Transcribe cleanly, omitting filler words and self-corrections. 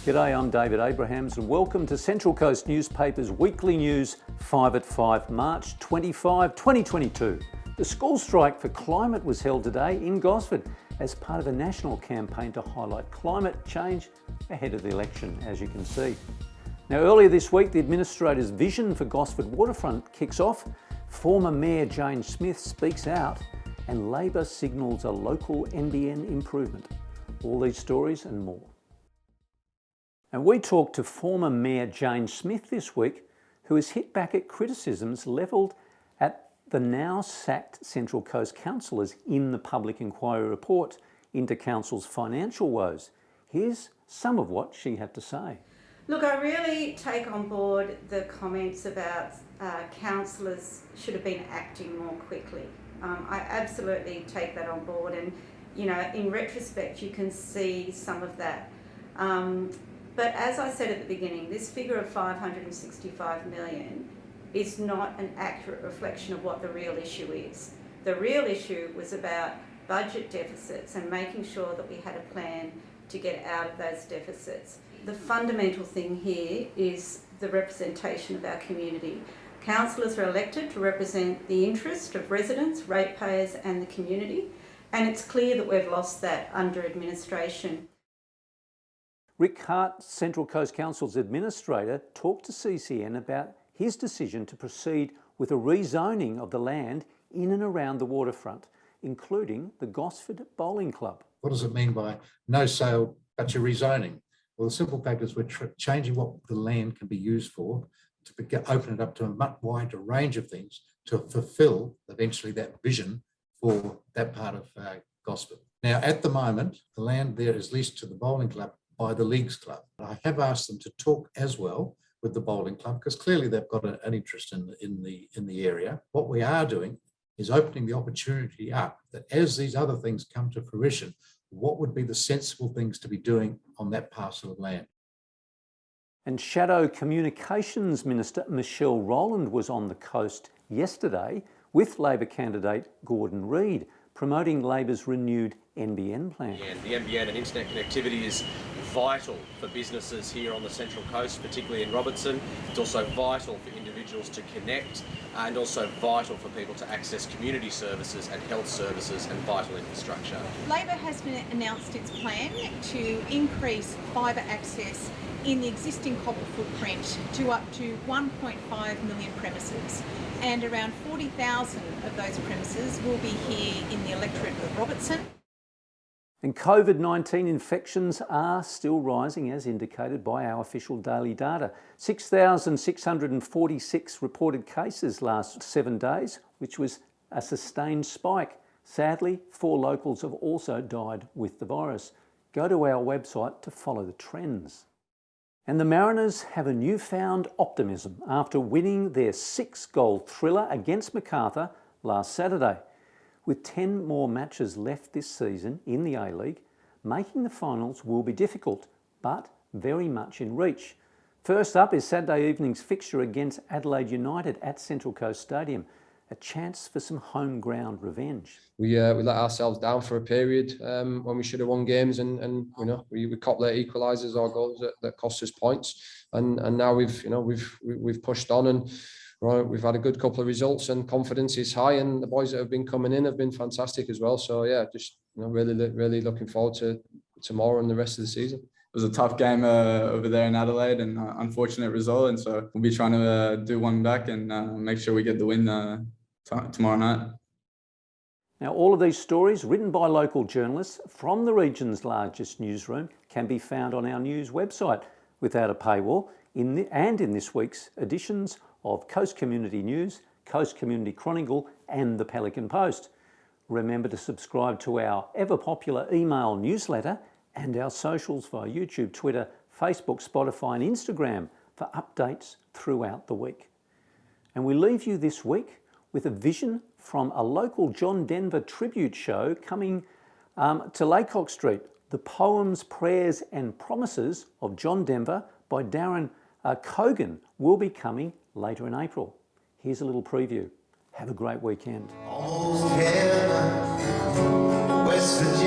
G'day, I'm David Abrahams and welcome to Central Coast Newspaper's Weekly News 5 at 5, March 25, 2022. The school strike for climate was held today in Gosford as part of a national campaign to highlight climate change ahead of the election, as you can see. Now, earlier this week, the Administrator's vision for Gosford waterfront kicks off, former Mayor Jane Smith speaks out, and Labor signals a local NBN improvement. All these stories and more. And we talked to former Mayor Jane Smith this week, who has hit back at criticisms levelled at the now sacked Central Coast councillors in the public inquiry report into council's financial woes. Here's some of what she had to say. Look, I really take on board the comments about councillors should have been acting more quickly. I absolutely take that on board, and you know, in retrospect you can see some of that. But as I said at the beginning, this figure of 565 million is not an accurate reflection of what the real issue is. The real issue was about budget deficits and making sure that we had a plan to get out of those deficits. The fundamental thing here is the representation of our community. Councillors are elected to represent the interest of residents, ratepayers and the community, and it's clear that we've lost that under administration. Rik Hart, Central Coast Council's administrator, talked to CCN about his decision to proceed with a rezoning of the land in and around the waterfront, including the Gosford Bowling Club. What does it mean by no sale but you're rezoning? Well, the simple fact is we're changing what the land can be used for to open it up to a much wider range of things to fulfil eventually that vision for that part of Gosford. Now, at the moment, the land there is leased to the bowling club by the Leagues Club. I have asked them to talk as well with the bowling club because clearly they've got an interest in the area. What we are doing is opening the opportunity up that as these other things come to fruition, what would be the sensible things to be doing on that parcel of land? And Shadow Communications Minister Michelle Rowland was on the coast yesterday with Labor candidate Gordon Reid, promoting Labor's renewed NBN plan. And the NBN and internet connectivity is vital for businesses here on the Central Coast, particularly in Robertson. It's also vital for individuals to connect and also vital for people to access community services and health services and vital infrastructure. Labor has announced its plan to increase fibre access in the existing copper footprint to up to 1.5 million premises, and around 40,000 of those premises will be here in the electorate of Robertson. And COVID-19 infections are still rising as indicated by our official daily data. 6,646 reported cases last 7 days, which was a sustained spike. Sadly, 4 locals have also died with the virus. Go to our website to follow the trends. And the Mariners have a newfound optimism after winning their 6-goal thriller against Macarthur last Saturday. With 10 more matches left this season in the A-League, making the finals will be difficult, but very much in reach. First up is Saturday evening's fixture against Adelaide United at Central Coast Stadium, a chance for some home ground revenge. We let ourselves down for a period when we should have won games, and you know we copped their equalisers or goals that cost us points, and now we've pushed on and. Right, we've had a good couple of results and confidence is high, and the boys that have been coming in have been fantastic as well. So yeah, just really looking forward to tomorrow and the rest of the season. It was a tough game over there in Adelaide, and unfortunate result, and so we'll be trying to do one back and make sure we get the win tomorrow night. Now, all of these stories written by local journalists from the region's largest newsroom can be found on our news website without a paywall in this week's editions of Coast Community News, Coast Community Chronicle and the Pelican Post. Remember to subscribe to our ever-popular email newsletter and our socials via YouTube, Twitter, Facebook, Spotify and Instagram for updates throughout the week. And we leave you this week with a vision from a local John Denver tribute show coming to Laycock Street. The Poems, Prayers and Promises of John Denver by Darren Cogan will be coming later in April. Here's a little preview. Have a great weekend. Almost heaven, West Virginia.